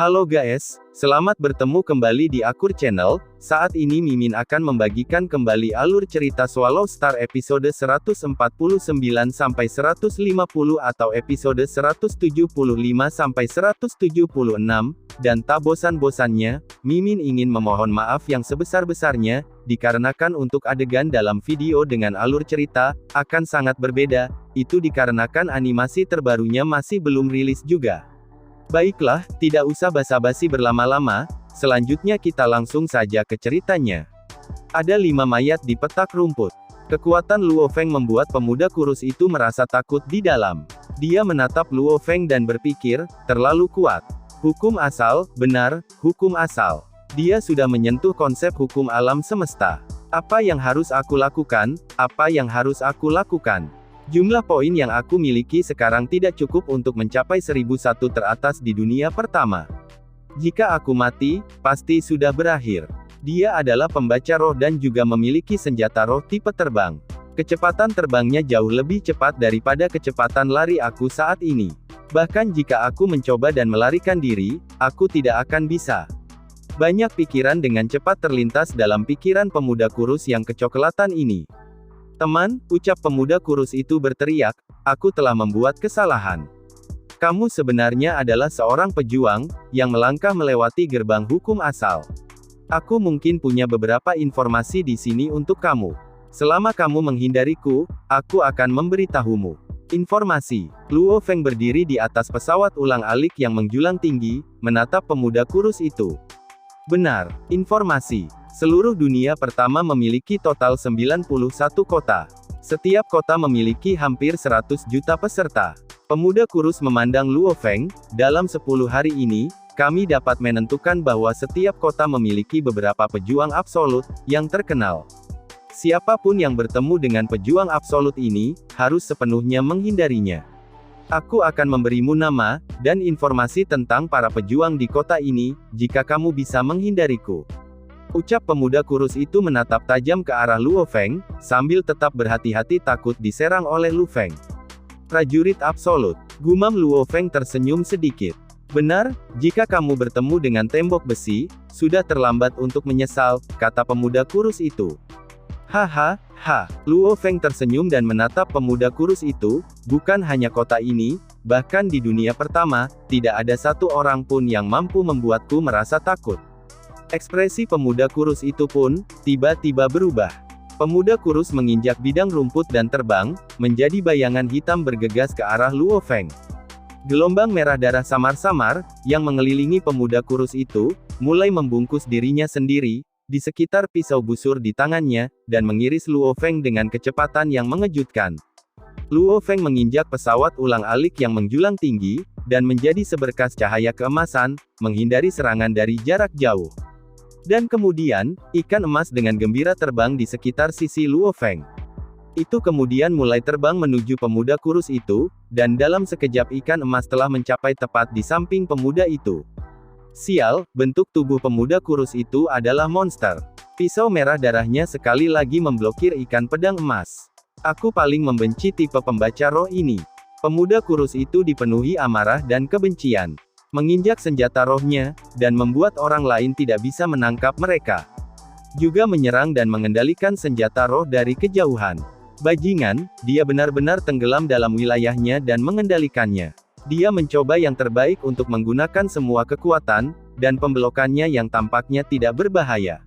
Halo guys, selamat bertemu kembali di Akur Channel. Saat ini Mimin akan membagikan kembali alur cerita Swallow Star episode 149 sampai 150 atau episode 175 sampai 176, dan tak bosan-bosannya, Mimin ingin memohon maaf yang sebesar-besarnya, dikarenakan untuk adegan dalam video dengan alur cerita akan sangat berbeda, itu dikarenakan animasi terbarunya masih belum rilis juga. Baiklah, tidak usah basa-basi berlama-lama, selanjutnya kita langsung saja ke ceritanya. Ada 5 mayat di petak rumput. Kekuatan Luo Feng membuat pemuda kurus itu merasa takut di dalam. Dia menatap Luo Feng dan berpikir, terlalu kuat. Hukum asal, benar, hukum asal. Dia sudah menyentuh konsep hukum alam semesta. Apa yang harus aku lakukan? Apa yang harus aku lakukan? Jumlah poin yang aku miliki sekarang tidak cukup untuk mencapai 1001 teratas di dunia pertama. Jika aku mati, pasti sudah berakhir. Dia adalah pembaca roh dan juga memiliki senjata roh tipe terbang. Kecepatan terbangnya jauh lebih cepat daripada kecepatan lari aku saat ini. Bahkan jika aku mencoba dan melarikan diri, aku tidak akan bisa. Banyak pikiran dengan cepat terlintas dalam pikiran pemuda kurus yang kecoklatan ini. Teman, ucap pemuda kurus itu berteriak, aku telah membuat kesalahan. Kamu sebenarnya adalah seorang pejuang, yang melangkah melewati gerbang hukum asal. Aku mungkin punya beberapa informasi di sini untuk kamu. Selama kamu menghindariku, aku akan memberitahumu. Informasi. Luo Feng berdiri di atas pesawat ulang-alik yang menjulang tinggi, menatap pemuda kurus itu. Benar, informasi. Seluruh dunia pertama memiliki total 91 kota. Setiap kota memiliki hampir 100 juta peserta. Pemuda kurus memandang Luo Feng, dalam 10 hari ini, kami dapat menentukan bahwa setiap kota memiliki beberapa pejuang absolut, yang terkenal. Siapapun yang bertemu dengan pejuang absolut ini, harus sepenuhnya menghindarinya. Aku akan memberimu nama, dan informasi tentang para pejuang di kota ini, jika kamu bisa menghindariku. Ucap pemuda kurus itu menatap tajam ke arah Luo Feng, sambil tetap berhati-hati takut diserang oleh Lu Feng. Prajurit absolut. Gumam Luo Feng tersenyum sedikit. Benar, jika kamu bertemu dengan tembok besi, sudah terlambat untuk menyesal, kata pemuda kurus itu. Haha, Luo Feng tersenyum dan menatap pemuda kurus itu, bukan hanya kota ini, bahkan di dunia pertama, tidak ada satu orang pun yang mampu membuatku merasa takut. Ekspresi pemuda kurus itu pun, tiba-tiba berubah. Pemuda kurus menginjak bidang rumput dan terbang, menjadi bayangan hitam bergegas ke arah Luo Feng. Gelombang merah darah samar-samar, yang mengelilingi pemuda kurus itu, mulai membungkus dirinya sendiri, di sekitar pisau busur di tangannya, dan mengiris Luo Feng dengan kecepatan yang mengejutkan. Luo Feng menginjak pesawat ulang-alik yang menjulang tinggi, dan menjadi seberkas cahaya keemasan, menghindari serangan dari jarak jauh. Dan kemudian, ikan emas dengan gembira terbang di sekitar sisi Luo Feng. Itu kemudian mulai terbang menuju pemuda kurus itu, dan dalam sekejap ikan emas telah mencapai tepat di samping pemuda itu. Sial, bentuk tubuh pemuda kurus itu adalah monster. Pisau merah darahnya sekali lagi memblokir ikan pedang emas. Aku paling membenci tipe pembaca roh ini. Pemuda kurus itu dipenuhi amarah dan kebencian. Menginjak senjata rohnya, dan membuat orang lain tidak bisa menangkap mereka. Juga menyerang dan mengendalikan senjata roh dari kejauhan. Bajingan, dia benar-benar tenggelam dalam wilayahnya dan mengendalikannya. Dia mencoba yang terbaik untuk menggunakan semua kekuatan, dan pembelokannya yang tampaknya tidak berbahaya.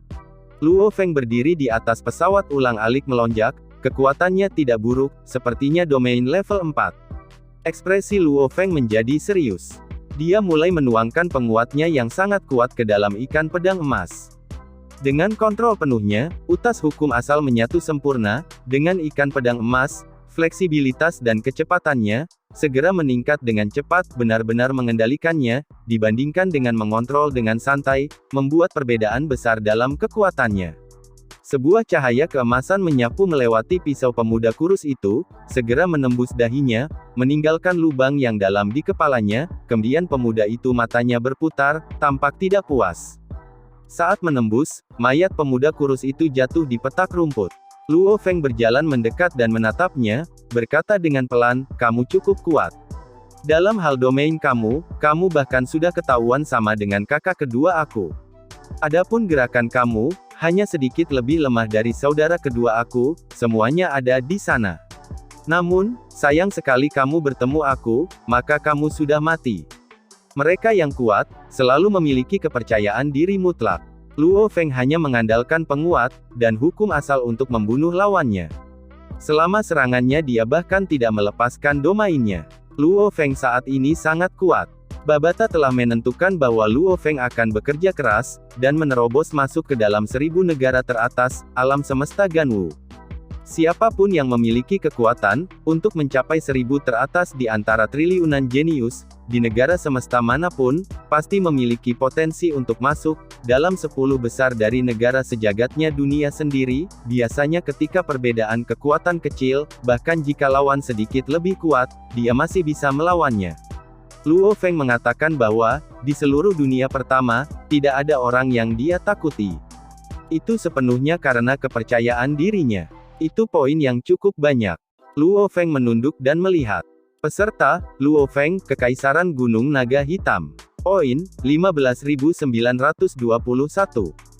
Luo Feng berdiri di atas pesawat ulang-alik melonjak, kekuatannya tidak buruk, sepertinya domain level 4. Ekspresi Luo Feng menjadi serius. Dia mulai menuangkan penguatnya yang sangat kuat ke dalam ikan pedang emas. Dengan kontrol penuhnya, utas hukum asal menyatu sempurna, dengan ikan pedang emas, fleksibilitas dan kecepatannya, segera meningkat dengan cepat, benar-benar mengendalikannya, dibandingkan dengan mengontrol dengan santai, membuat perbedaan besar dalam kekuatannya. Sebuah cahaya keemasan menyapu melewati pisau pemuda kurus itu, segera menembus dahinya, meninggalkan lubang yang dalam di kepalanya, kemudian pemuda itu matanya berputar, tampak tidak puas. Saat menembus, mayat pemuda kurus itu jatuh di petak rumput. Luo Feng berjalan mendekat dan menatapnya, berkata dengan pelan, kamu cukup kuat. Dalam hal domain kamu bahkan sudah ketahuan sama dengan kakak kedua aku. Adapun gerakan kamu, hanya sedikit lebih lemah dari saudara kedua aku, semuanya ada di sana. Namun, sayang sekali kamu bertemu aku, maka kamu sudah mati. Mereka yang kuat, selalu memiliki kepercayaan diri mutlak. Luo Feng hanya mengandalkan penguat, dan hukum asal untuk membunuh lawannya. Selama serangannya dia bahkan tidak melepaskan domainnya. Luo Feng saat ini sangat kuat. Babata telah menentukan bahwa Luo Feng akan bekerja keras, dan menerobos masuk ke dalam 1000 negara teratas, alam semesta Ganwu. Siapapun yang memiliki kekuatan, untuk mencapai 1000 teratas di antara triliunan jenius, di negara semesta manapun, pasti memiliki potensi untuk masuk, dalam 10 besar dari negara sejagatnya dunia sendiri, biasanya ketika perbedaan kekuatan kecil, bahkan jika lawan sedikit lebih kuat, dia masih bisa melawannya. Luo Feng mengatakan bahwa, di seluruh dunia pertama, tidak ada orang yang dia takuti. Itu sepenuhnya karena kepercayaan dirinya. Itu poin yang cukup banyak. Luo Feng menunduk dan melihat. Peserta, Luo Feng, Kekaisaran Gunung Naga Hitam. Poin, 15.921.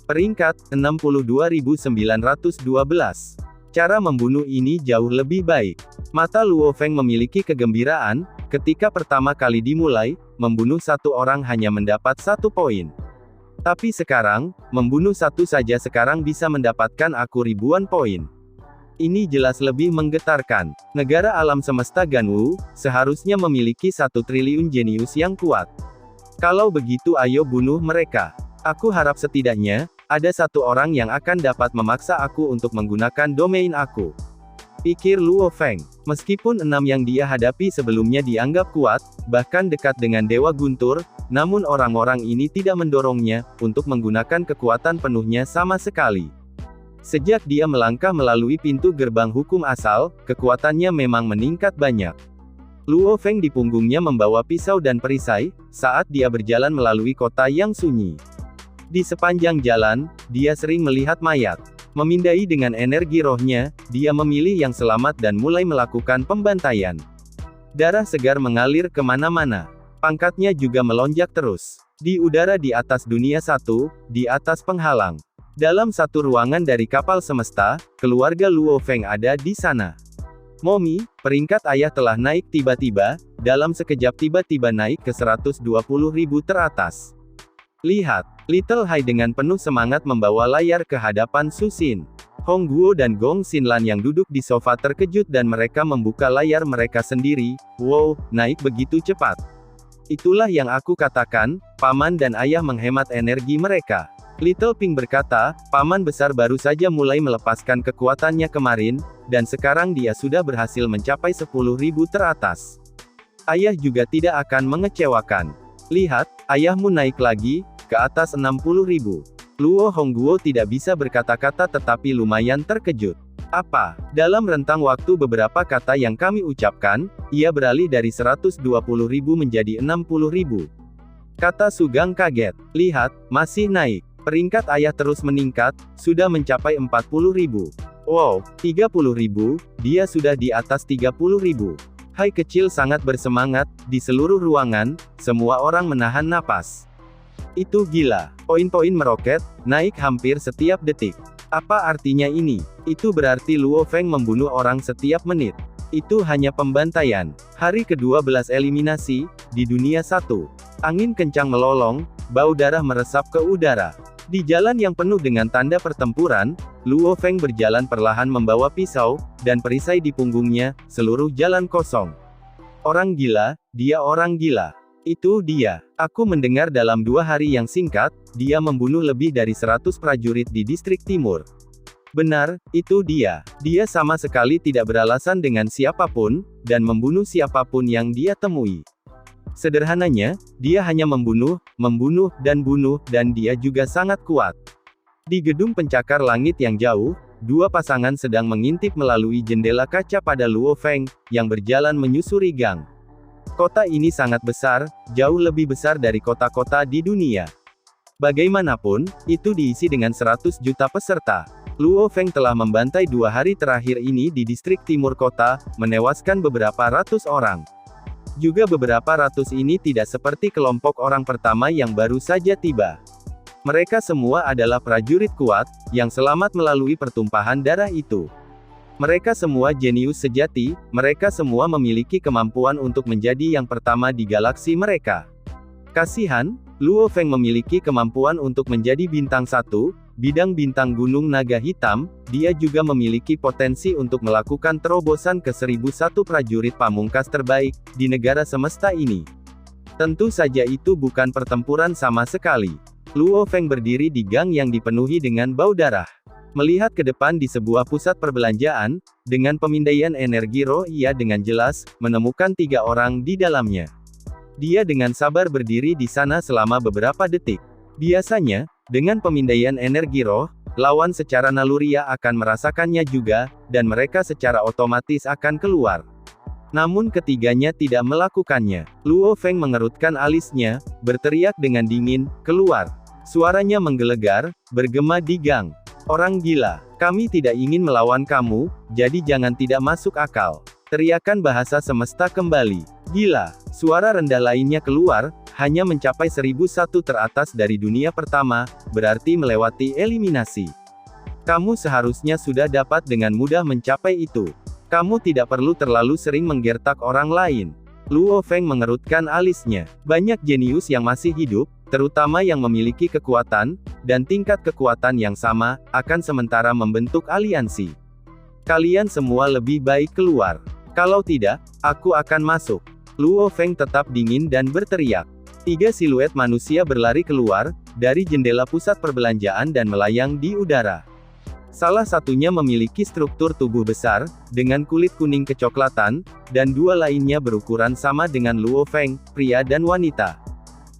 Peringkat, 62.912. Cara membunuh ini jauh lebih baik. Mata Luo Feng memiliki kegembiraan, ketika pertama kali dimulai, membunuh satu orang hanya mendapat 1 poin. Tapi sekarang, membunuh satu saja sekarang bisa mendapatkan aku ribuan poin. Ini jelas lebih menggetarkan. Negara alam semesta Ganwu, seharusnya memiliki 1 triliun jenius yang kuat. Kalau begitu ayo bunuh mereka. Aku harap setidaknya, ada 1 orang yang akan dapat memaksa aku untuk menggunakan domain aku. Pikir Luo Feng. Meskipun 6 yang dia hadapi sebelumnya dianggap kuat, bahkan dekat dengan Dewa Guntur, namun orang-orang ini tidak mendorongnya, untuk menggunakan kekuatan penuhnya sama sekali. Sejak dia melangkah melalui pintu gerbang hukum asal, kekuatannya memang meningkat banyak. Luo Feng di punggungnya membawa pisau dan perisai, saat dia berjalan melalui kota yang sunyi. Di sepanjang jalan, dia sering melihat mayat. Memindai dengan energi rohnya, dia memilih yang selamat dan mulai melakukan pembantaian. Darah segar mengalir kemana-mana. Pangkatnya juga melonjak terus. Di udara di atas dunia 1, di atas penghalang. Dalam satu ruangan dari kapal semesta, keluarga Luo Feng ada di sana. Momi, peringkat ayah telah naik tiba-tiba, dalam sekejap tiba-tiba naik ke 120.000 teratas. Lihat, Little Hai dengan penuh semangat membawa layar ke hadapan Su Xin. Hong Guo dan Gong Xinlan yang duduk di sofa terkejut dan mereka membuka layar mereka sendiri. Wow, naik begitu cepat. Itulah yang aku katakan, paman dan ayah menghemat energi mereka. Little Pink berkata, paman besar baru saja mulai melepaskan kekuatannya kemarin, dan sekarang dia sudah berhasil mencapai 10.000 teratas. Ayah juga tidak akan mengecewakan. Lihat, ayahmu naik lagi, ke atas 60.000. Luo Hongguo tidak bisa berkata-kata tetapi lumayan terkejut. Apa? Dalam rentang waktu beberapa kata yang kami ucapkan, ia beralih dari 120.000 menjadi 60.000. Kata Sugang kaget. Lihat, masih naik. Peringkat ayah terus meningkat, sudah mencapai 40.000. Wow, 30.000, dia sudah di atas 30.000. Hai kecil sangat bersemangat, di seluruh ruangan, semua orang menahan napas. Itu gila. Poin-poin meroket, naik hampir setiap detik. Apa artinya ini? Itu berarti Luo Feng membunuh orang setiap menit. Itu hanya pembantaian. Hari ke-12 eliminasi, di dunia 1. Angin kencang melolong, bau darah meresap ke udara. Di jalan yang penuh dengan tanda pertempuran, Luo Feng berjalan perlahan membawa pisau, dan perisai di punggungnya, seluruh jalan kosong. Orang gila, dia orang gila. Itu dia. Aku mendengar dalam 2 hari yang singkat, dia membunuh lebih dari 100 prajurit di distrik timur. Benar, itu dia. Dia sama sekali tidak beralasan dengan siapapun, dan membunuh siapapun yang dia temui. Sederhananya, dia hanya membunuh, dan bunuh, dan dia juga sangat kuat. Di gedung pencakar langit yang jauh, 2 pasangan sedang mengintip melalui jendela kaca pada Luo Feng, yang berjalan menyusuri gang. Kota ini sangat besar, jauh lebih besar dari kota-kota di dunia. Bagaimanapun, itu diisi dengan 100 juta peserta. Luo Feng telah membantai 2 hari terakhir ini di distrik timur kota, menewaskan beberapa ratus orang. Juga beberapa ratus ini tidak seperti kelompok orang pertama yang baru saja tiba. Mereka semua adalah prajurit kuat, yang selamat melalui pertumpahan darah itu. Mereka semua jenius sejati, mereka semua memiliki kemampuan untuk menjadi yang pertama di galaksi mereka. Kasihan, Luo Feng memiliki kemampuan untuk menjadi bintang 1, bidang bintang Gunung Naga Hitam, dia juga memiliki potensi untuk melakukan terobosan ke 1001 prajurit pamungkas terbaik, di negara semesta ini. Tentu saja itu bukan pertempuran sama sekali. Luo Feng berdiri di gang yang dipenuhi dengan bau darah. Melihat ke depan di sebuah pusat perbelanjaan, dengan pemindaian energi roh ia dengan jelas, menemukan 3 orang di dalamnya. Dia dengan sabar berdiri di sana selama beberapa detik. Biasanya, dengan pemindaian energi roh, lawan secara naluriah akan merasakannya juga, dan mereka secara otomatis akan keluar. Namun ketiganya tidak melakukannya. Luo Feng mengerutkan alisnya, berteriak dengan dingin, "Keluar!" Suaranya menggelegar, bergema di gang. "Orang gila, kami tidak ingin melawan kamu, jadi jangan tidak masuk akal." Teriakan bahasa semesta kembali. "Gila!" Suara rendah lainnya keluar, hanya mencapai 1001 teratas dari dunia pertama, berarti melewati eliminasi. Kamu seharusnya sudah dapat dengan mudah mencapai itu. Kamu tidak perlu terlalu sering menggertak orang lain. Luo Feng mengerutkan alisnya. Banyak jenius yang masih hidup, terutama yang memiliki kekuatan, dan tingkat kekuatan yang sama, akan sementara membentuk aliansi. Kalian semua lebih baik keluar. Kalau tidak, aku akan masuk. Luo Feng tetap dingin dan berteriak. 3 siluet manusia berlari keluar, dari jendela pusat perbelanjaan dan melayang di udara. Salah satunya memiliki struktur tubuh besar, dengan kulit kuning kecoklatan, dan 2 lainnya berukuran sama dengan Luo Feng, pria dan wanita.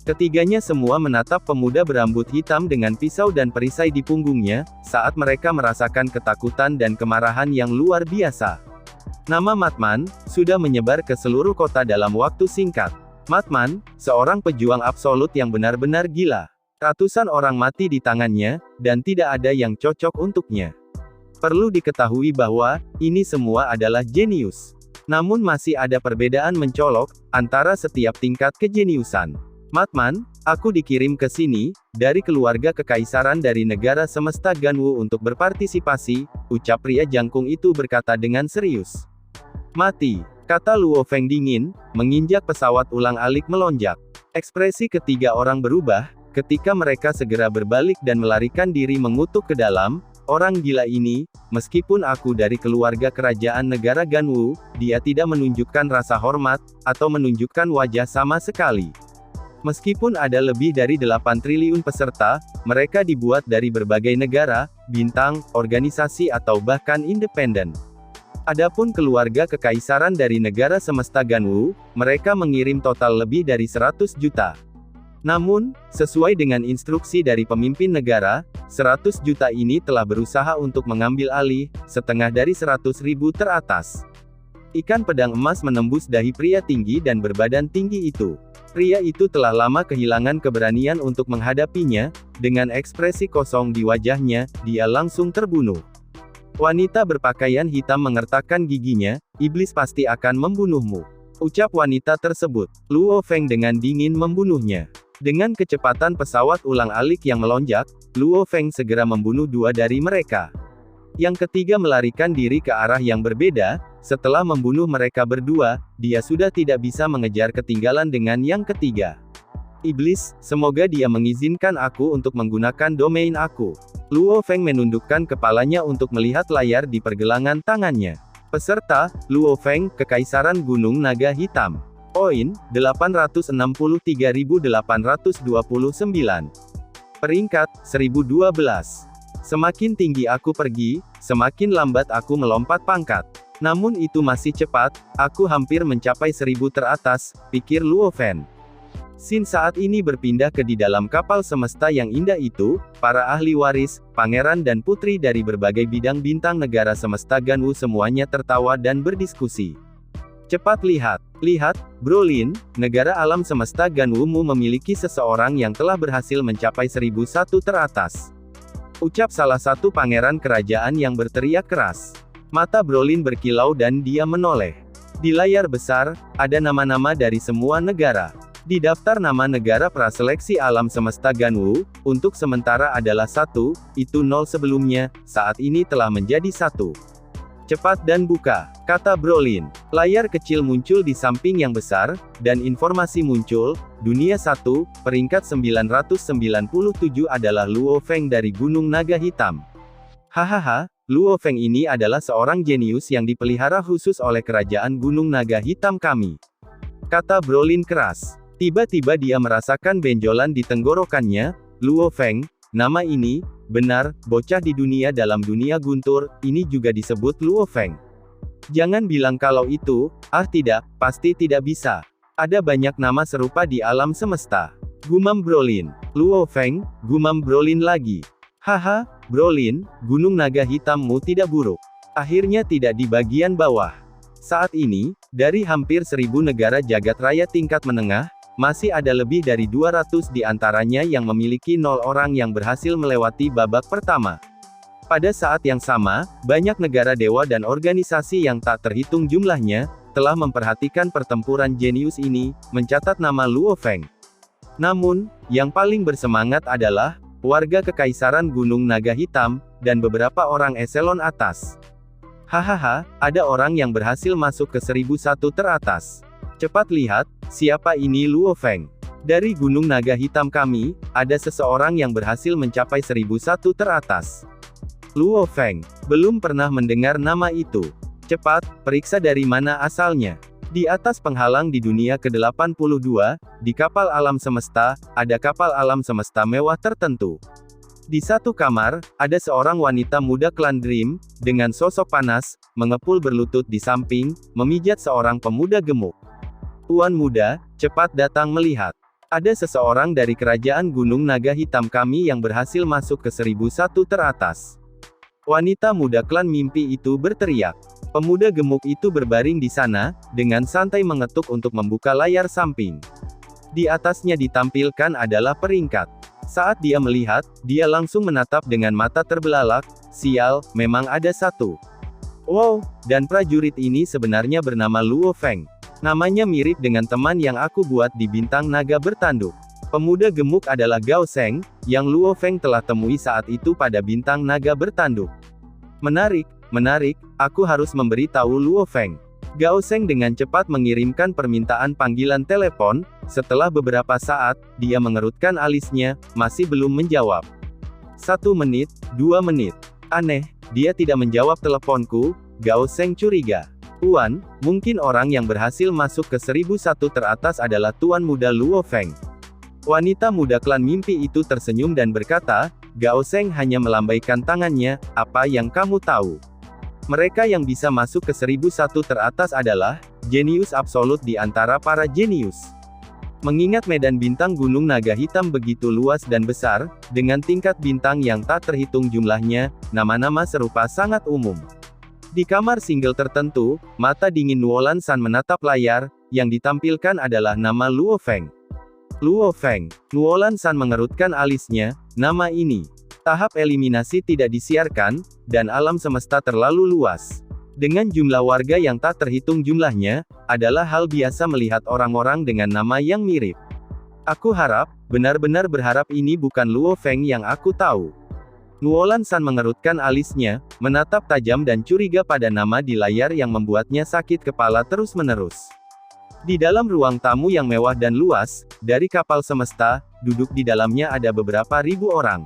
Ketiganya semua menatap pemuda berambut hitam dengan pisau dan perisai di punggungnya, saat mereka merasakan ketakutan dan kemarahan yang luar biasa. Nama Matman, sudah menyebar ke seluruh kota dalam waktu singkat. Matman, seorang pejuang absolut yang benar-benar gila. Ratusan orang mati di tangannya, dan tidak ada yang cocok untuknya. Perlu diketahui bahwa, ini semua adalah jenius. Namun masih ada perbedaan mencolok, antara setiap tingkat kejeniusan. Matman, aku dikirim ke sini, dari keluarga kekaisaran dari negara semesta Ganwu untuk berpartisipasi, ucap pria jangkung itu berkata dengan serius. Mati, kata Luo Feng dingin, menginjak pesawat ulang-alik melonjak. Ekspresi ketiga orang berubah, ketika mereka segera berbalik dan melarikan diri mengutuk ke dalam. Orang gila ini, meskipun aku dari keluarga kerajaan negara Ganwu, dia tidak menunjukkan rasa hormat, atau menunjukkan wajah sama sekali. Meskipun ada lebih dari 8 triliun peserta, mereka dibuat dari berbagai negara, bintang, organisasi atau bahkan independen. Adapun keluarga kekaisaran dari negara semesta Ganwu, mereka mengirim total lebih dari 100 juta. Namun, sesuai dengan instruksi dari pemimpin negara, 100 juta ini telah berusaha untuk mengambil alih, setengah dari 100.000 teratas. Ikan pedang emas menembus dahi pria tinggi dan berbadan tinggi itu. Pria itu telah lama kehilangan keberanian untuk menghadapinya, dengan ekspresi kosong di wajahnya, dia langsung terbunuh. Wanita berpakaian hitam mengertakkan giginya, iblis pasti akan membunuhmu. Ucap wanita tersebut. Luo Feng dengan dingin membunuhnya. Dengan kecepatan pesawat ulang-alik yang melonjak, Luo Feng segera membunuh 2 dari mereka. Yang ketiga melarikan diri ke arah yang berbeda. Setelah membunuh mereka berdua, dia sudah tidak bisa mengejar ketinggalan dengan yang ketiga. Iblis, semoga dia mengizinkan aku untuk menggunakan domain aku. Luo Feng menundukkan kepalanya untuk melihat layar di pergelangan tangannya. Peserta, Luo Feng, Kekaisaran Gunung Naga Hitam. Poin, 863.829. Peringkat, 1012. Semakin tinggi aku pergi, semakin lambat aku melompat pangkat. Namun itu masih cepat, aku hampir mencapai 1000 teratas, pikir Luo Feng. Sin saat ini berpindah ke di dalam kapal semesta yang indah itu, para ahli waris, pangeran dan putri dari berbagai bidang bintang negara semesta Ganwu semuanya tertawa dan berdiskusi. Cepat lihat, Brolin, negara alam semesta Ganwu-mu memiliki seseorang yang telah berhasil mencapai 1001 teratas. Ucap salah satu pangeran kerajaan yang berteriak keras. Mata Brolin berkilau dan dia menoleh. Di layar besar, ada nama-nama dari semua negara. Di daftar nama negara praseleksi alam semesta Ganwu, untuk sementara adalah 1, itu 0 sebelumnya, saat ini telah menjadi 1. Cepat dan buka, kata Brolin. Layar kecil muncul di samping yang besar, dan informasi muncul, dunia 1, peringkat 997 adalah Luo Feng dari Gunung Naga Hitam. Hahaha, Luo Feng ini adalah seorang jenius yang dipelihara khusus oleh kerajaan Gunung Naga Hitam kami. Kata Brolin keras. Tiba-tiba dia merasakan benjolan di tenggorokannya. Luo Feng, nama ini, benar, bocah di dunia dalam dunia guntur, ini juga disebut Luo Feng. Jangan bilang kalau itu, tidak, pasti tidak bisa. Ada banyak nama serupa di alam semesta. Gumam Brolin. Luo Feng, gumam Brolin lagi. Haha, Brolin, Gunung Naga Hitammu tidak buruk. Akhirnya tidak di bagian bawah. Saat ini, dari hampir 1000 negara jagat raya tingkat menengah, masih ada lebih dari 200 di antaranya yang memiliki 0 orang yang berhasil melewati babak pertama. Pada saat yang sama, banyak negara dewa dan organisasi yang tak terhitung jumlahnya, telah memperhatikan pertempuran jenius ini, mencatat nama Luo Feng. Namun, yang paling bersemangat adalah warga Kekaisaran Gunung Naga Hitam, dan beberapa orang eselon atas. Hahaha, ada orang yang berhasil masuk ke 1001 teratas. Cepat lihat, siapa ini Luo Feng? Dari Gunung Naga Hitam kami, ada seseorang yang berhasil mencapai 1001 teratas. Luo Feng, belum pernah mendengar nama itu. Cepat, periksa dari mana asalnya. Di atas penghalang di dunia ke-82, di kapal alam semesta, ada kapal alam semesta mewah tertentu. Di satu kamar, ada seorang wanita muda klan Dream, dengan sosok panas, mengepul berlutut di samping, memijat seorang pemuda gemuk. Tuan muda, cepat datang melihat. Ada seseorang dari kerajaan Gunung Naga Hitam kami yang berhasil masuk ke 1001 teratas. Wanita muda klan mimpi itu berteriak. Pemuda gemuk itu berbaring di sana, dengan santai mengetuk untuk membuka layar samping. Di atasnya ditampilkan adalah peringkat. Saat dia melihat, dia langsung menatap dengan mata terbelalak. Sial, memang ada 1. Wow, dan prajurit ini sebenarnya bernama Luo Feng. Namanya mirip dengan teman yang aku buat di Bintang Naga Bertanduk. Pemuda gemuk adalah Gao Sheng, yang Luo Feng telah temui saat itu pada Bintang Naga Bertanduk. Menarik, menarik, aku harus memberi tahu Luo Feng. Gao Sheng dengan cepat mengirimkan permintaan panggilan telepon. Setelah beberapa saat, dia mengerutkan alisnya, masih belum menjawab. 1 menit, 2 menit. Aneh, dia tidak menjawab teleponku. Gao Sheng curiga. Tuan, mungkin orang yang berhasil masuk ke 1001 teratas adalah Tuan Muda Luo Feng. Wanita muda klan mimpi itu tersenyum dan berkata, Gao Sheng hanya melambaikan tangannya, apa yang kamu tahu? Mereka yang bisa masuk ke 1001 teratas adalah jenius absolut di antara para jenius. Mengingat medan bintang Gunung Naga Hitam begitu luas dan besar, dengan tingkat bintang yang tak terhitung jumlahnya, nama-nama serupa sangat umum. Di kamar single tertentu, mata dingin Nuolan San menatap layar, yang ditampilkan adalah nama Luo Feng. Luo Feng. Nuolan San mengerutkan alisnya, nama ini. Tahap eliminasi tidak disiarkan, dan alam semesta terlalu luas. Dengan jumlah warga yang tak terhitung jumlahnya, adalah hal biasa melihat orang-orang dengan nama yang mirip. Aku harap, benar-benar berharap ini bukan Luo Feng yang aku tahu. Nuolan San mengerutkan alisnya, menatap tajam dan curiga pada nama di layar yang membuatnya sakit kepala terus-menerus. Di dalam ruang tamu yang mewah dan luas, dari kapal semesta, duduk di dalamnya ada beberapa ribu orang.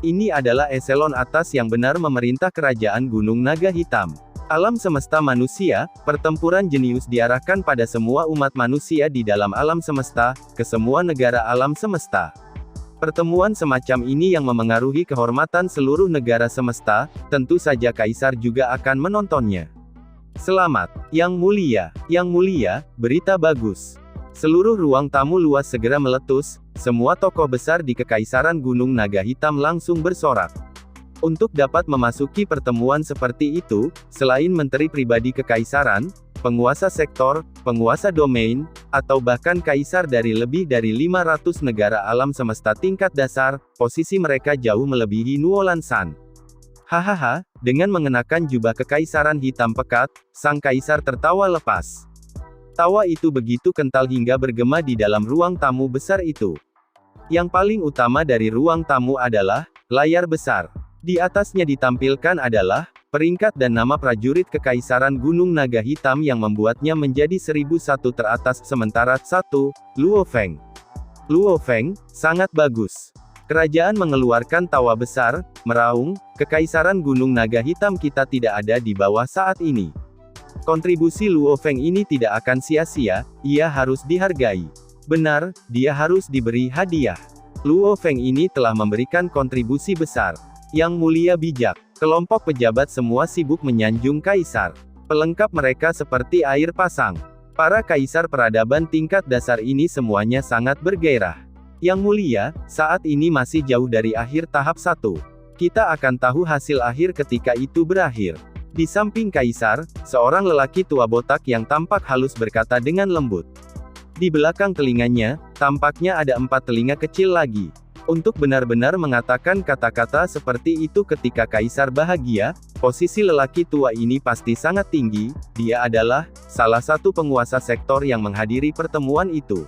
Ini adalah eselon atas yang benar memerintah kerajaan Gunung Naga Hitam. Alam semesta manusia, pertempuran jenius diarahkan pada semua umat manusia di dalam alam semesta, ke semua negara alam semesta. Pertemuan semacam ini yang memengaruhi kehormatan seluruh negara semesta, tentu saja kaisar juga akan menontonnya. Selamat, Yang Mulia, berita bagus. Seluruh ruang tamu luas segera meletus, semua tokoh besar di Kekaisaran Gunung Naga Hitam langsung bersorak. Untuk dapat memasuki pertemuan seperti itu, selain menteri pribadi Kekaisaran, penguasa sektor, penguasa domain, atau bahkan kaisar dari lebih dari 500 negara alam semesta tingkat dasar, posisi mereka jauh melebihi Nuolan San. Hahaha, dengan mengenakan jubah kekaisaran hitam pekat, sang kaisar tertawa lepas. Tawa itu begitu kental hingga bergema di dalam ruang tamu besar itu. Yang paling utama dari ruang tamu adalah layar besar. Di atasnya ditampilkan adalah peringkat dan nama prajurit Kekaisaran Gunung Naga Hitam yang membuatnya menjadi 1001 teratas sementara 1. Luo Feng. Luo Feng, sangat bagus. Kerajaan mengeluarkan tawa besar, meraung, Kekaisaran Gunung Naga Hitam kita tidak ada di bawah saat ini. Kontribusi Luo Feng ini tidak akan sia-sia, ia harus dihargai. Benar, dia harus diberi hadiah. Luo Feng ini telah memberikan kontribusi besar. Yang mulia bijak, kelompok pejabat semua sibuk menyanjung kaisar. Pelengkap mereka seperti air pasang. Para kaisar peradaban tingkat dasar ini semuanya sangat bergairah. Yang mulia, saat ini masih jauh dari akhir tahap 1. Kita akan tahu hasil akhir ketika itu berakhir. Di samping kaisar, seorang lelaki tua botak yang tampak halus berkata dengan lembut. Di belakang telinganya, tampaknya ada 4 telinga kecil lagi. Untuk benar-benar mengatakan kata-kata seperti itu ketika kaisar bahagia, posisi lelaki tua ini pasti sangat tinggi, dia adalah salah satu penguasa sektor yang menghadiri pertemuan itu.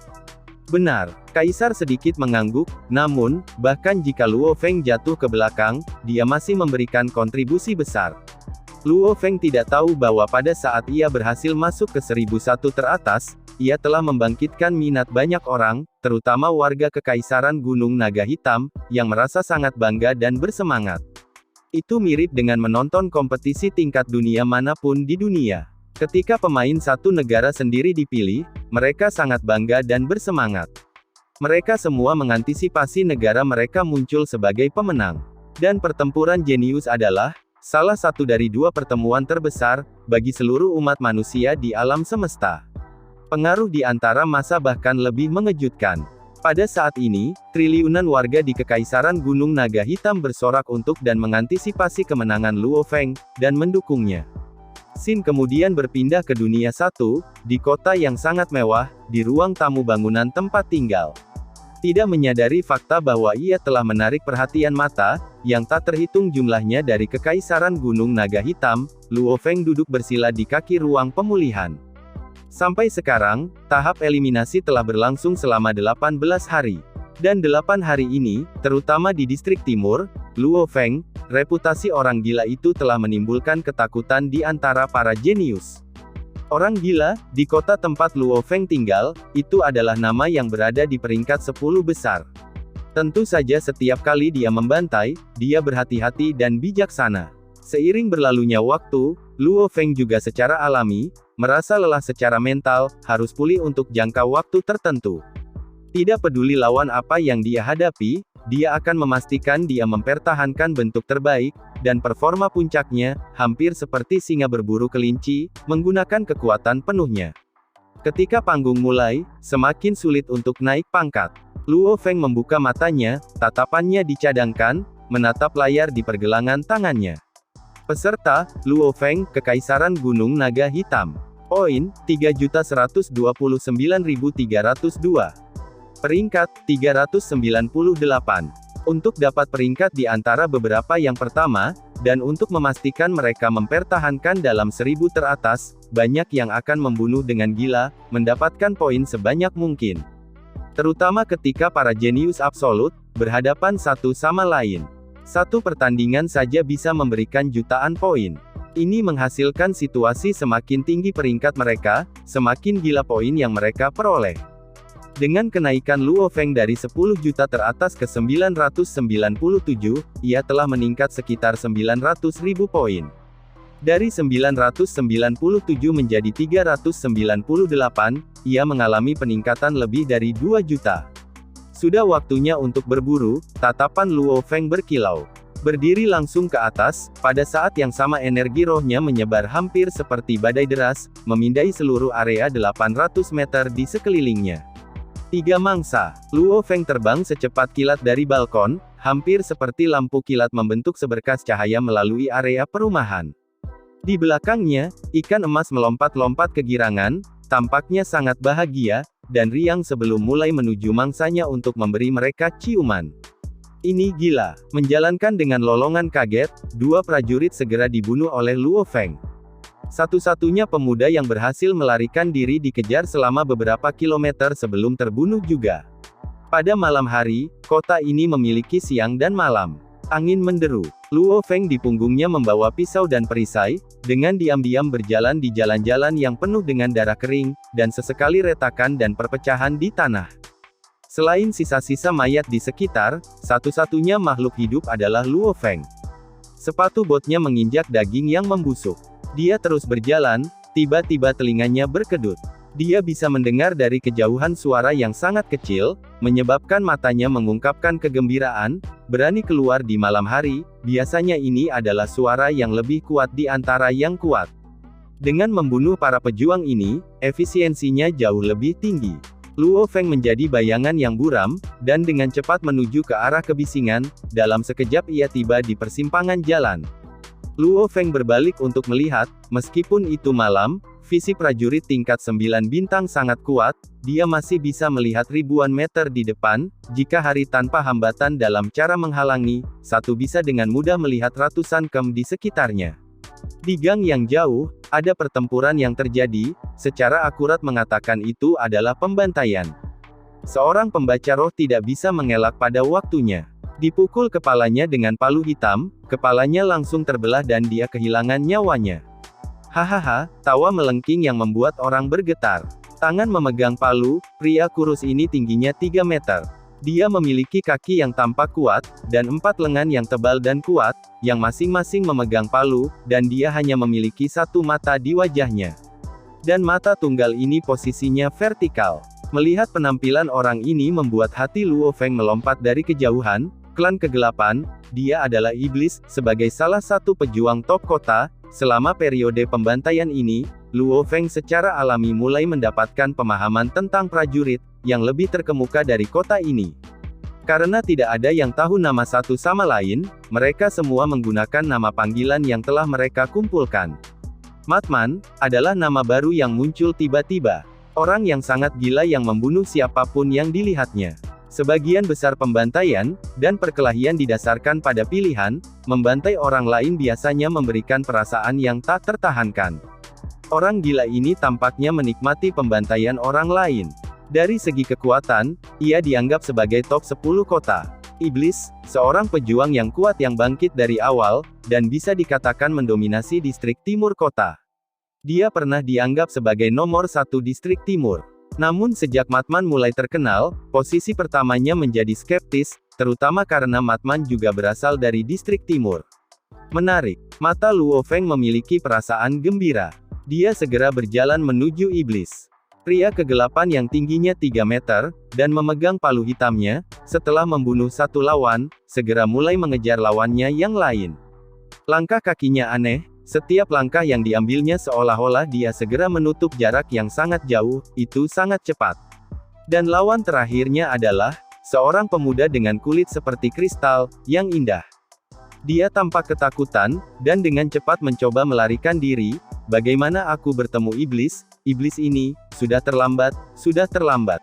Benar, kaisar sedikit mengangguk, namun, bahkan jika Luo Feng jatuh ke belakang, dia masih memberikan kontribusi besar. Luo Feng tidak tahu bahwa pada saat ia berhasil masuk ke 1001 teratas, ia telah membangkitkan minat banyak orang, terutama warga Kekaisaran Gunung Naga Hitam, yang merasa sangat bangga dan bersemangat. Itu mirip dengan menonton kompetisi tingkat dunia manapun di dunia. Ketika pemain satu negara sendiri dipilih, mereka sangat bangga dan bersemangat. Mereka semua mengantisipasi negara mereka muncul sebagai pemenang. Dan pertempuran jenius adalah salah satu dari 2 pertemuan terbesar bagi seluruh umat manusia di alam semesta. Pengaruh di antara masa bahkan lebih mengejutkan. Pada saat ini, triliunan warga di Kekaisaran Gunung Naga Hitam bersorak untuk dan mengantisipasi kemenangan Luo Feng, dan mendukungnya. Xin kemudian berpindah ke dunia 1, di kota yang sangat mewah, di ruang tamu bangunan tempat tinggal. Tidak menyadari fakta bahwa ia telah menarik perhatian mata, yang tak terhitung jumlahnya dari Kekaisaran Gunung Naga Hitam, Luo Feng duduk bersila di kaki ruang pemulihan. Sampai sekarang, tahap eliminasi telah berlangsung selama 18 hari. Dan 8 hari ini, terutama di distrik timur, Luo Feng, reputasi orang gila itu telah menimbulkan ketakutan di antara para jenius. Orang gila, di kota tempat Luo Feng tinggal, itu adalah nama yang berada di peringkat 10 besar. Tentu saja setiap kali dia membantai, dia berhati-hati dan bijaksana. Seiring berlalunya waktu, Luo Feng juga secara alami, merasa lelah secara mental, harus pulih untuk jangka waktu tertentu. Tidak peduli lawan apa yang dia hadapi, dia akan memastikan dia mempertahankan bentuk terbaik, dan performa puncaknya, hampir seperti singa berburu kelinci, menggunakan kekuatan penuhnya. Ketika panggung mulai, semakin sulit untuk naik pangkat. Luo Feng membuka matanya, tatapannya dicadangkan, menatap layar di pergelangan tangannya. Peserta, Luo Feng, Kekaisaran Gunung Naga Hitam. Poin, 3.129.302. Peringkat, 398. Untuk dapat peringkat di antara beberapa yang pertama, dan untuk memastikan mereka mempertahankan dalam 1000 teratas, banyak yang akan membunuh dengan gila, mendapatkan poin sebanyak mungkin. Terutama ketika para jenius absolut, berhadapan satu sama lain. Satu pertandingan saja bisa memberikan jutaan poin. Ini menghasilkan situasi semakin tinggi peringkat mereka, semakin gila poin yang mereka peroleh. Dengan kenaikan Luo Feng dari 10 juta teratas ke 997, ia telah meningkat sekitar 900.000 poin. Dari 997 menjadi 398, ia mengalami peningkatan lebih dari 2 juta. Sudah waktunya untuk berburu, tatapan Luo Feng berkilau. Berdiri langsung ke atas, pada saat yang sama energi rohnya menyebar hampir seperti badai deras, memindai seluruh area 800 meter di sekelilingnya. 3 mangsa, Luo Feng terbang secepat kilat dari balkon, hampir seperti lampu kilat membentuk seberkas cahaya melalui area perumahan. Di belakangnya, ikan emas melompat-lompat kegirangan, tampaknya sangat bahagia, dan riang sebelum mulai menuju mangsanya untuk memberi mereka ciuman. Ini gila. Menjalankan dengan lolongan kaget, dua prajurit segera dibunuh oleh Luo Feng. Satu-satunya pemuda yang berhasil melarikan diri dikejar selama beberapa kilometer sebelum terbunuh juga. Pada malam hari, kota ini memiliki siang dan malam. Angin menderu. Luo Feng di punggungnya membawa pisau dan perisai, dengan diam-diam berjalan di jalan-jalan yang penuh dengan darah kering, dan sesekali retakan dan perpecahan di tanah. Selain sisa-sisa mayat di sekitar, satu-satunya makhluk hidup adalah Luo Feng. Sepatu botnya menginjak daging yang membusuk. Dia terus berjalan, tiba-tiba telinganya berkedut. Dia bisa mendengar dari kejauhan suara yang sangat kecil, menyebabkan matanya mengungkapkan kegembiraan, berani keluar di malam hari, biasanya ini adalah suara yang lebih kuat di antara yang kuat. Dengan membunuh para pejuang ini, efisiensinya jauh lebih tinggi. Luo Feng menjadi bayangan yang buram, dan dengan cepat menuju ke arah kebisingan, dalam sekejap ia tiba di persimpangan jalan. Luo Feng berbalik untuk melihat, meskipun itu malam, visi prajurit tingkat 9 bintang sangat kuat, dia masih bisa melihat ribuan meter di depan, jika hari tanpa hambatan dalam cara menghalangi, satu bisa dengan mudah melihat ratusan kem di sekitarnya. Di gang yang jauh, ada pertempuran yang terjadi, secara akurat mengatakan itu adalah pembantaian. Seorang pembaca roh tidak bisa mengelak pada waktunya. Dipukul kepalanya dengan palu hitam, kepalanya langsung terbelah dan dia kehilangan nyawanya. Hahaha, tawa melengking yang membuat orang bergetar. Tangan memegang palu, pria kurus ini tingginya 3 meter. Dia memiliki kaki yang tampak kuat, dan 4 lengan yang tebal dan kuat, yang masing-masing memegang palu, dan dia hanya memiliki satu mata di wajahnya. Dan mata tunggal ini posisinya vertikal. Melihat penampilan orang ini membuat hati Luo Feng melompat dari kejauhan. Klan Kegelapan, dia adalah iblis, sebagai salah satu pejuang top kota. Selama periode pembantaian ini, Luo Feng secara alami mulai mendapatkan pemahaman tentang prajurit, yang lebih terkemuka dari kota ini. Karena tidak ada yang tahu nama satu sama lain, mereka semua menggunakan nama panggilan yang telah mereka kumpulkan. Madman, adalah nama baru yang muncul tiba-tiba. Orang yang sangat gila yang membunuh siapapun yang dilihatnya. Sebagian besar pembantaian, dan perkelahian didasarkan pada pilihan, membantai orang lain biasanya memberikan perasaan yang tak tertahankan. Orang gila ini tampaknya menikmati pembantaian orang lain. Dari segi kekuatan, ia dianggap sebagai top 10 kota. Iblis, seorang pejuang yang kuat yang bangkit dari awal, dan bisa dikatakan mendominasi distrik timur kota. Dia pernah dianggap sebagai nomor 1 distrik timur. Namun sejak Madman mulai terkenal, posisi pertamanya menjadi skeptis, terutama karena Madman juga berasal dari distrik timur. Menarik, mata Luo Feng memiliki perasaan gembira. Dia segera berjalan menuju iblis. Pria kegelapan yang tingginya 3 meter, dan memegang palu hitamnya, setelah membunuh satu lawan, segera mulai mengejar lawannya yang lain. Langkah kakinya aneh, setiap langkah yang diambilnya seolah-olah dia segera menutup jarak yang sangat jauh, itu sangat cepat. Dan lawan terakhirnya adalah, seorang pemuda dengan kulit seperti kristal, yang indah. Dia tampak ketakutan, dan dengan cepat mencoba melarikan diri. Bagaimana aku bertemu iblis? Iblis ini, sudah terlambat, sudah terlambat.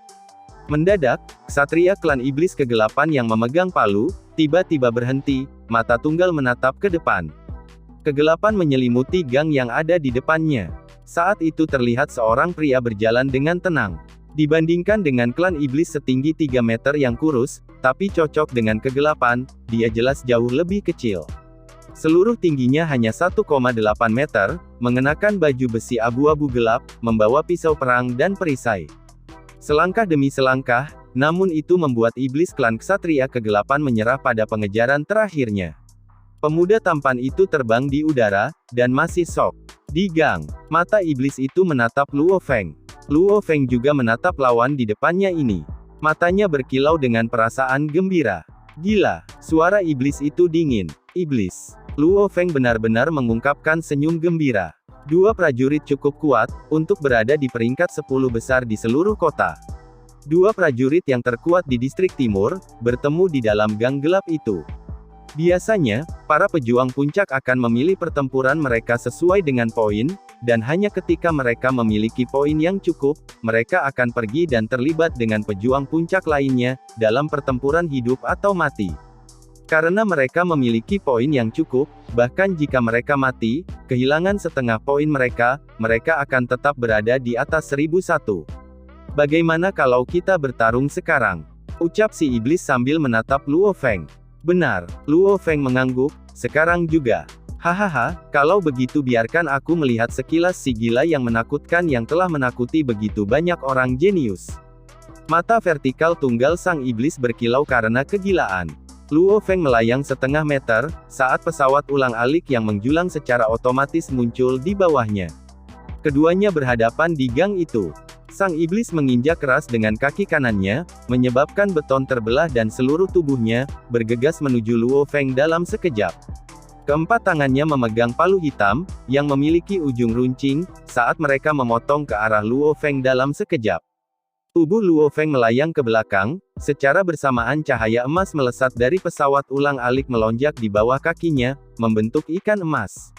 Mendadak, ksatria klan iblis kegelapan yang memegang palu, tiba-tiba berhenti, mata tunggal menatap ke depan. Kegelapan menyelimuti gang yang ada di depannya. Saat itu terlihat seorang pria berjalan dengan tenang. Dibandingkan dengan klan iblis setinggi 3 meter yang kurus, tapi cocok dengan kegelapan, dia jelas jauh lebih kecil. Seluruh tingginya hanya 1,8 meter, mengenakan baju besi abu-abu gelap, membawa pisau perang dan perisai. Selangkah demi selangkah, namun itu membuat iblis klan ksatria kegelapan menyerah pada pengejaran terakhirnya. Pemuda tampan itu terbang di udara, dan masih shock. Di gang, mata iblis itu menatap Luo Feng. Luo Feng juga menatap lawan di depannya ini. Matanya berkilau dengan perasaan gembira. Gila, suara iblis itu dingin. Iblis. Luo Feng benar-benar mengungkapkan senyum gembira. Dua prajurit cukup kuat, untuk berada di peringkat 10 besar di seluruh kota. Dua prajurit yang terkuat di distrik timur, bertemu di dalam gang gelap itu. Biasanya, para pejuang puncak akan memilih pertempuran mereka sesuai dengan poin, dan hanya ketika mereka memiliki poin yang cukup, mereka akan pergi dan terlibat dengan pejuang puncak lainnya, dalam pertempuran hidup atau mati. Karena mereka memiliki poin yang cukup, bahkan jika mereka mati, kehilangan setengah poin mereka, mereka akan tetap berada di atas 1001. Bagaimana kalau kita bertarung sekarang? Ucap si iblis sambil menatap Luo Feng. Benar, Luo Feng mengangguk, sekarang juga. Hahaha, kalau begitu biarkan aku melihat sekilas si gila yang menakutkan yang telah menakuti begitu banyak orang jenius. Mata vertikal tunggal sang iblis berkilau karena kegilaan. Luo Feng melayang setengah meter, saat pesawat ulang-alik yang menjulang secara otomatis muncul di bawahnya. Keduanya berhadapan di gang itu. Sang iblis menginjak keras dengan kaki kanannya, menyebabkan beton terbelah dan seluruh tubuhnya bergegas menuju Luo Feng dalam sekejap. Keempat tangannya memegang palu hitam, yang memiliki ujung runcing, saat mereka memotong ke arah Luo Feng dalam sekejap. Tubuh Luo Feng melayang ke belakang, secara bersamaan cahaya emas melesat dari pesawat ulang-alik melonjak di bawah kakinya, membentuk ikan emas.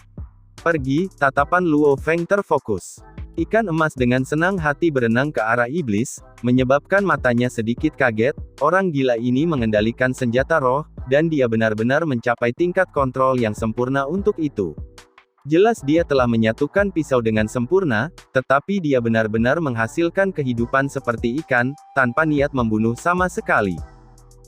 Pergi, tatapan Luo Feng terfokus. Ikan emas dengan senang hati berenang ke arah iblis, menyebabkan matanya sedikit kaget. Orang gila ini mengendalikan senjata roh, dan dia benar-benar mencapai tingkat kontrol yang sempurna untuk itu. Jelas dia telah menyatukan pisau dengan sempurna, tetapi dia benar-benar menghasilkan kehidupan seperti ikan, tanpa niat membunuh sama sekali.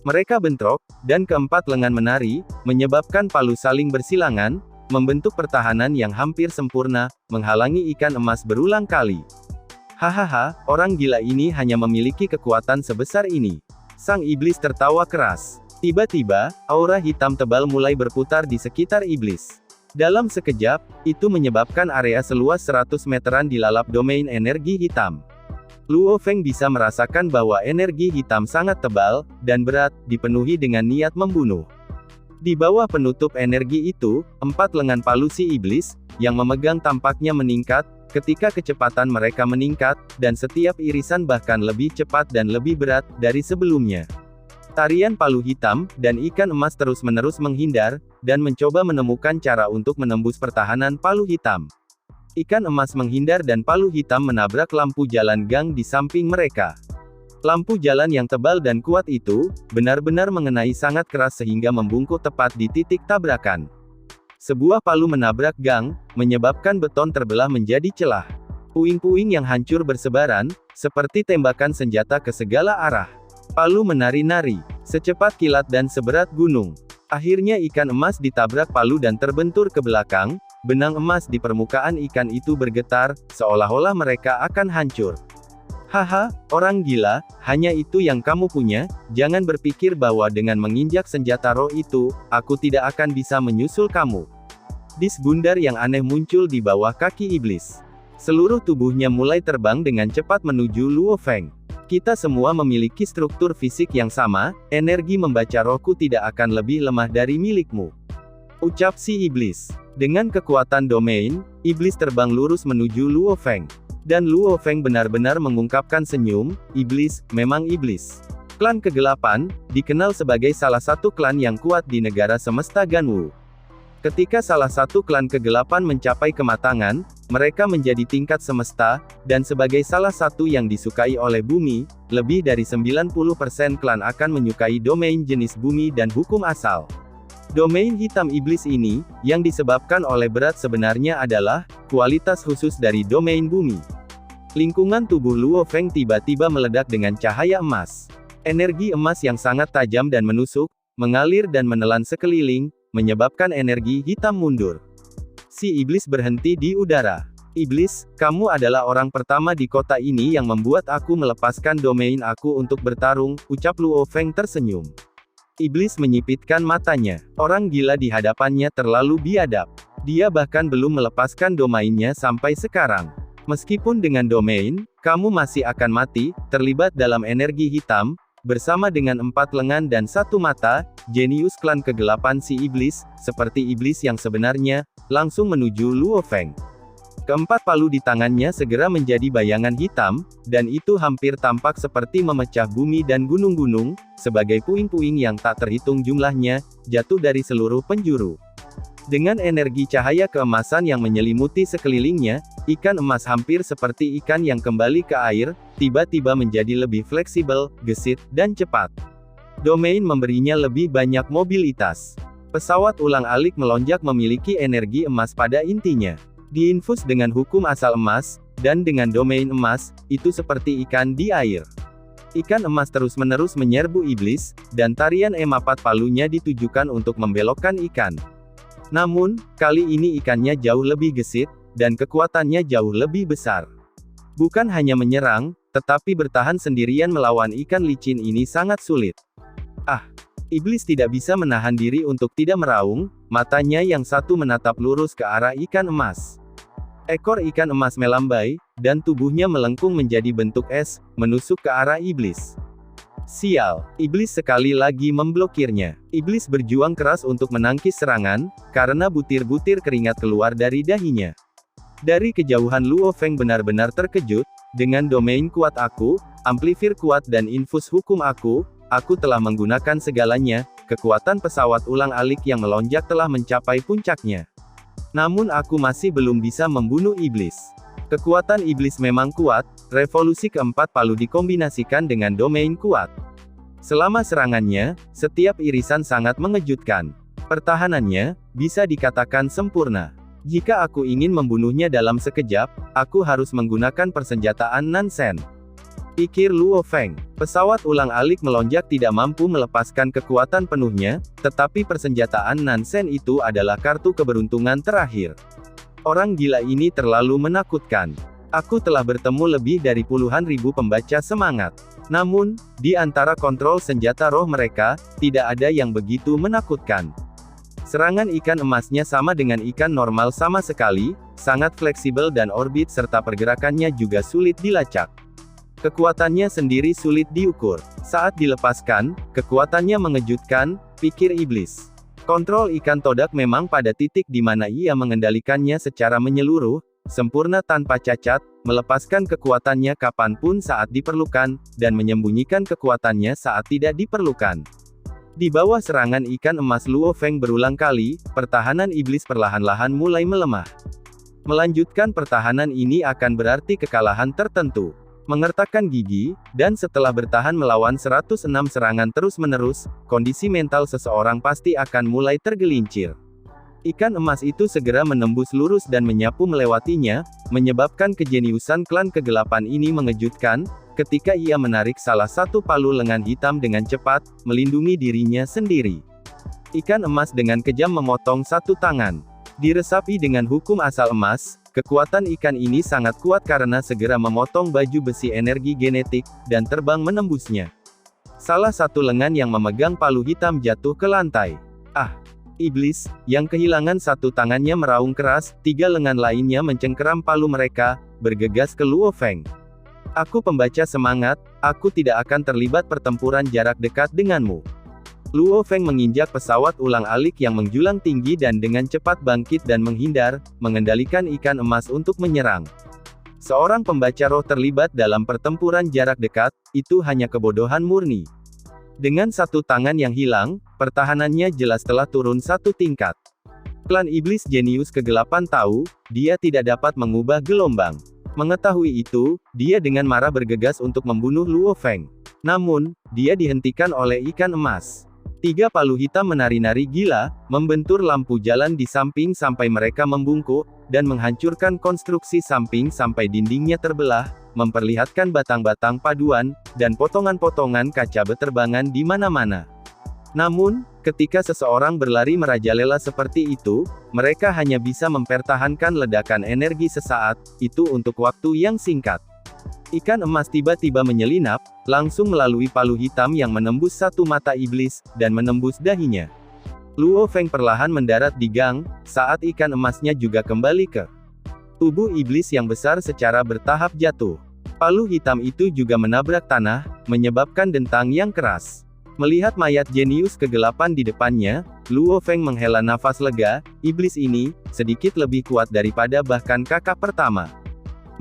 Mereka bentrok, dan keempat lengan menari, menyebabkan palu saling bersilangan, membentuk pertahanan yang hampir sempurna, menghalangi ikan emas berulang kali. Hahaha, orang gila ini hanya memiliki kekuatan sebesar ini. Sang iblis tertawa keras. Tiba-tiba, aura hitam tebal mulai berputar di sekitar iblis. Dalam sekejap, itu menyebabkan area seluas 100 meteran dilalap domain energi hitam. Luo Feng bisa merasakan bahwa energi hitam sangat tebal, dan berat, dipenuhi dengan niat membunuh. Di bawah penutup energi itu, empat lengan palu si iblis, yang memegang tampaknya meningkat, ketika kecepatan mereka meningkat, dan setiap irisan bahkan lebih cepat dan lebih berat, dari sebelumnya. Tarian palu hitam, dan ikan emas terus-menerus menghindar, dan mencoba menemukan cara untuk menembus pertahanan palu hitam. Ikan emas menghindar dan palu hitam menabrak lampu jalan gang di samping mereka. Lampu jalan yang tebal dan kuat itu, benar-benar mengenai sangat keras sehingga membungkuk tepat di titik tabrakan. Sebuah palu menabrak gang, menyebabkan beton terbelah menjadi celah. Puing-puing yang hancur bersebaran, seperti tembakan senjata ke segala arah. Palu menari-nari, secepat kilat dan seberat gunung. Akhirnya ikan emas ditabrak palu dan terbentur ke belakang, benang emas di permukaan ikan itu bergetar, seolah-olah mereka akan hancur. Haha, orang gila, hanya itu yang kamu punya, jangan berpikir bahwa dengan menginjak senjata roh itu, aku tidak akan bisa menyusul kamu. Dis bundar yang aneh muncul di bawah kaki iblis. Seluruh tubuhnya mulai terbang dengan cepat menuju Luo Feng. Kita semua memiliki struktur fisik yang sama, energi membaca rohku tidak akan lebih lemah dari milikmu. Ucap si iblis. Dengan kekuatan domain, iblis terbang lurus menuju Luo Feng. Dan Luo Feng benar-benar mengungkapkan senyum, iblis, memang iblis. Klan Kegelapan, dikenal sebagai salah satu klan yang kuat di negara semesta Ganwu. Ketika salah satu klan kegelapan mencapai kematangan, mereka menjadi tingkat semesta, dan sebagai salah satu yang disukai oleh bumi, lebih dari 90% klan akan menyukai domain jenis bumi dan hukum asal. Domain hitam iblis ini, yang disebabkan oleh berat sebenarnya adalah kualitas khusus dari domain bumi. Lingkungan tubuh Luo Feng tiba-tiba meledak dengan cahaya emas. Energi emas yang sangat tajam dan menusuk, mengalir dan menelan sekeliling, menyebabkan energi hitam mundur. Si iblis berhenti di udara. Iblis, kamu adalah orang pertama di kota ini yang membuat aku melepaskan domain aku untuk bertarung, ucap Luo Feng tersenyum. Iblis menyipitkan matanya. Orang gila di hadapannya terlalu biadab. Dia bahkan belum melepaskan domainnya sampai sekarang. Meskipun dengan domain, kamu masih akan mati, terlibat dalam energi hitam, bersama dengan empat lengan dan satu mata, jenius klan kegelapan si iblis, seperti iblis yang sebenarnya, langsung menuju Luo Feng. Keempat palu di tangannya segera menjadi bayangan hitam, dan itu hampir tampak seperti memecah bumi dan gunung-gunung, sebagai puing-puing yang tak terhitung jumlahnya, jatuh dari seluruh penjuru. Dengan energi cahaya keemasan yang menyelimuti sekelilingnya, ikan emas hampir seperti ikan yang kembali ke air, tiba-tiba menjadi lebih fleksibel, gesit, dan cepat. Domain memberinya lebih banyak mobilitas. Pesawat ulang-alik melonjak memiliki energi emas pada intinya. Diinfus dengan hukum asal emas, dan dengan domain emas, itu seperti ikan di air. Ikan emas terus-menerus menyerbu iblis, dan tarian M4 palunya ditujukan untuk membelokkan ikan. Namun, kali ini ikannya jauh lebih gesit, dan kekuatannya jauh lebih besar. Bukan hanya menyerang, tetapi bertahan sendirian melawan ikan licin ini sangat sulit. Iblis tidak bisa menahan diri untuk tidak meraung, matanya yang satu menatap lurus ke arah ikan emas. Ekor ikan emas melambai, dan tubuhnya melengkung menjadi bentuk es, menusuk ke arah iblis. Sial, iblis sekali lagi memblokirnya. Iblis berjuang keras untuk menangkis serangan, karena butir-butir keringat keluar dari dahinya. Dari kejauhan Luo Feng benar-benar terkejut, dengan domain kuat aku, amplifir kuat dan infus hukum aku telah menggunakan segalanya, kekuatan pesawat ulang-alik yang melonjak telah mencapai puncaknya. Namun aku masih belum bisa membunuh iblis. Kekuatan iblis memang kuat, revolusi keempat palu dikombinasikan dengan domain kuat. Selama serangannya, setiap irisan sangat mengejutkan. Pertahanannya, bisa dikatakan sempurna. Jika aku ingin membunuhnya dalam sekejap, aku harus menggunakan persenjataan Nansen. Pikir Luo Feng. Pesawat ulang-alik melonjak tidak mampu melepaskan kekuatan penuhnya, tetapi persenjataan Nansen itu adalah kartu keberuntungan terakhir. Orang gila ini terlalu menakutkan. Aku telah bertemu lebih dari puluhan ribu pembaca semangat. Namun, di antara kontrol senjata roh mereka, tidak ada yang begitu menakutkan. Serangan ikan emasnya sama dengan ikan normal sama sekali, sangat fleksibel dan orbit serta pergerakannya juga sulit dilacak. Kekuatannya sendiri sulit diukur. Saat dilepaskan, kekuatannya mengejutkan, pikir iblis. Kontrol ikan todak memang pada titik di mana ia mengendalikannya secara menyeluruh, sempurna tanpa cacat, melepaskan kekuatannya kapanpun saat diperlukan, dan menyembunyikan kekuatannya saat tidak diperlukan. Di bawah serangan ikan emas Luo Feng berulang kali, pertahanan iblis perlahan-lahan mulai melemah. Melanjutkan pertahanan ini akan berarti kekalahan tertentu. Mengertakkan gigi, dan setelah bertahan melawan 106 serangan terus-menerus, kondisi mental seseorang pasti akan mulai tergelincir. Ikan emas itu segera menembus lurus dan menyapu melewatinya, menyebabkan kejeniusan klan kegelapan ini mengejutkan, ketika ia menarik salah satu palu lengan hitam dengan cepat, melindungi dirinya sendiri. Ikan emas dengan kejam memotong satu tangan. Diresapi dengan hukum asal emas, kekuatan ikan ini sangat kuat karena segera memotong baju besi energi genetik, dan terbang menembusnya. Salah satu lengan yang memegang palu hitam jatuh ke lantai. Iblis, yang kehilangan satu tangannya meraung keras, tiga lengan lainnya mencengkeram palu mereka, bergegas ke Luo Feng. Aku pembaca semangat, aku tidak akan terlibat pertempuran jarak dekat denganmu. Luo Feng menginjak pesawat ulang-alik yang menjulang tinggi dan dengan cepat bangkit dan menghindar, mengendalikan ikan emas untuk menyerang. Seorang pembaca roh terlibat dalam pertempuran jarak dekat, itu hanya kebodohan murni. Dengan satu tangan yang hilang, pertahanannya jelas telah turun satu tingkat. Klan iblis jenius kegelapan tahu, dia tidak dapat mengubah gelombang. Mengetahui itu, dia dengan marah bergegas untuk membunuh Luo Feng. Namun, dia dihentikan oleh ikan emas. Tiga palu hitam menari-nari gila, membentur lampu jalan di samping sampai mereka membungkuk, dan menghancurkan konstruksi samping sampai dindingnya terbelah, memperlihatkan batang-batang paduan, dan potongan-potongan kaca beterbangan di mana-mana. Namun, ketika seseorang berlari merajalela seperti itu, mereka hanya bisa mempertahankan ledakan energi sesaat, itu untuk waktu yang singkat. Ikan emas tiba-tiba menyelinap, langsung melalui palu hitam yang menembus satu mata iblis, dan menembus dahinya. Luo Feng perlahan mendarat di gang, saat ikan emasnya juga kembali ke tubuh iblis yang besar secara bertahap jatuh. Palu hitam itu juga menabrak tanah, menyebabkan dentang yang keras. Melihat mayat jenius kegelapan di depannya, Luo Feng menghela nafas lega, iblis ini, sedikit lebih kuat daripada bahkan kakak pertama.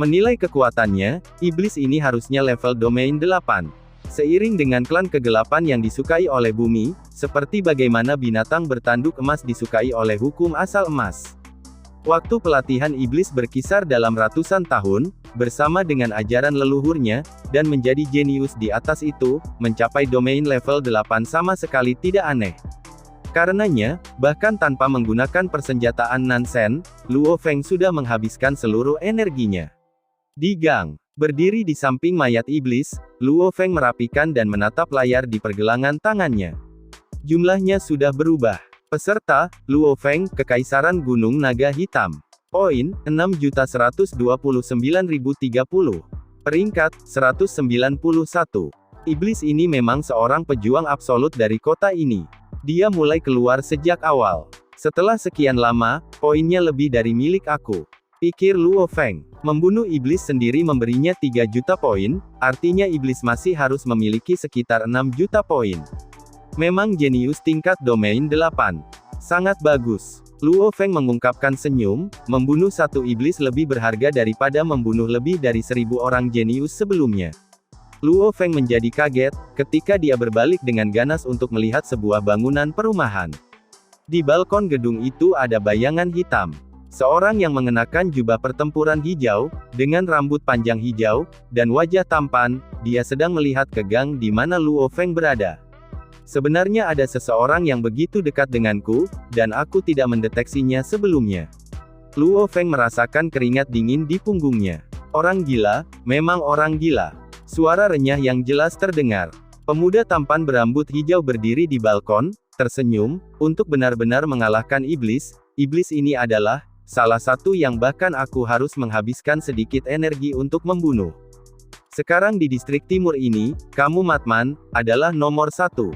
Menilai kekuatannya, iblis ini harusnya level domain 8. Seiring dengan klan kegelapan yang disukai oleh bumi, seperti bagaimana binatang bertanduk emas disukai oleh hukum asal emas. Waktu pelatihan iblis berkisar dalam ratusan tahun, bersama dengan ajaran leluhurnya, dan menjadi jenius di atas itu, mencapai domain level 8 sama sekali tidak aneh. Karenanya, bahkan tanpa menggunakan persenjataan Nansen, Luo Feng sudah menghabiskan seluruh energinya. Di gang, berdiri di samping mayat iblis, Luo Feng merapikan dan menatap layar di pergelangan tangannya. Jumlahnya sudah berubah. Peserta, Luo Feng, Kekaisaran Gunung Naga Hitam. Poin, 6.129.030. Peringkat, 191. Iblis ini memang seorang pejuang absolut dari kota ini. Dia mulai keluar sejak awal. Setelah sekian lama, poinnya lebih dari milik aku. Pikir Luo Feng. Membunuh iblis sendiri memberinya 3 juta poin, artinya iblis masih harus memiliki sekitar 6 juta poin. Memang jenius tingkat domain 8. Sangat bagus. Luo Feng mengungkapkan senyum, membunuh satu iblis lebih berharga daripada membunuh lebih dari 1000 orang jenius sebelumnya. Luo Feng menjadi kaget, ketika dia berbalik dengan ganas untuk melihat sebuah bangunan perumahan. Di balkon gedung itu ada bayangan hitam. Seorang yang mengenakan jubah pertempuran hijau, dengan rambut panjang hijau, dan wajah tampan, dia sedang melihat ke gang di mana Luo Feng berada. Sebenarnya ada seseorang yang begitu dekat denganku, dan aku tidak mendeteksinya sebelumnya. Luo Feng merasakan keringat dingin di punggungnya. Orang gila, memang orang gila. Suara renyah yang jelas terdengar. Pemuda tampan berambut hijau berdiri di balkon, tersenyum, untuk benar-benar mengalahkan iblis. Iblis ini adalah salah satu yang bahkan aku harus menghabiskan sedikit energi untuk membunuh. Sekarang di distrik timur ini, kamu Matman, adalah nomor 1.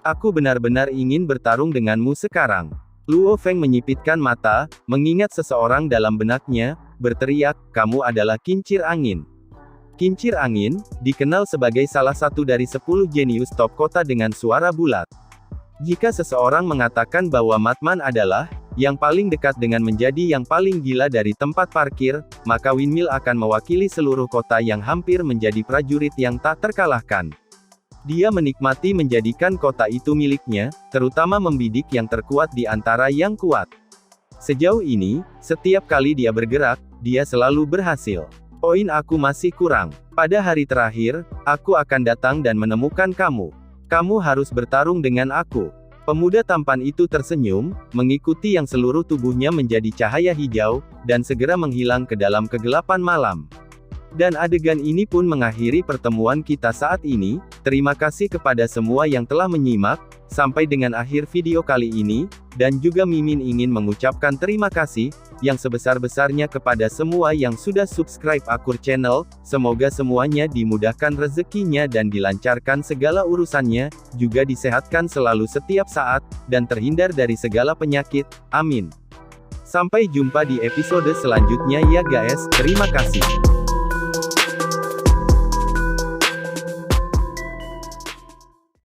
Aku benar-benar ingin bertarung denganmu sekarang. Luo Feng menyipitkan mata, mengingat seseorang dalam benaknya, berteriak, kamu adalah kincir angin. Kincir angin, dikenal sebagai salah satu dari 10 jenius top kota dengan suara bulat. Jika seseorang mengatakan bahwa Matman adalah yang paling dekat dengan menjadi yang paling gila dari tempat parkir, maka Windmill akan mewakili seluruh kota yang hampir menjadi prajurit yang tak terkalahkan. Dia menikmati menjadikan kota itu miliknya, terutama membidik yang terkuat di antara yang kuat. Sejauh ini, setiap kali dia bergerak, dia selalu berhasil. Poin aku masih kurang. Pada hari terakhir, aku akan datang dan menemukan kamu. Kamu harus bertarung dengan aku. Pemuda tampan itu tersenyum, mengikuti yang seluruh tubuhnya menjadi cahaya hijau, dan segera menghilang ke dalam kegelapan malam. Dan adegan ini pun mengakhiri pertemuan kita saat ini. Terima kasih kepada semua yang telah menyimak, sampai dengan akhir video kali ini, dan juga Mimin ingin mengucapkan terima kasih, yang sebesar-besarnya kepada semua yang sudah subscribe Akur Channel, semoga semuanya dimudahkan rezekinya dan dilancarkan segala urusannya, juga disehatkan selalu setiap saat, dan terhindar dari segala penyakit, amin. Sampai jumpa di episode selanjutnya ya guys, terima kasih.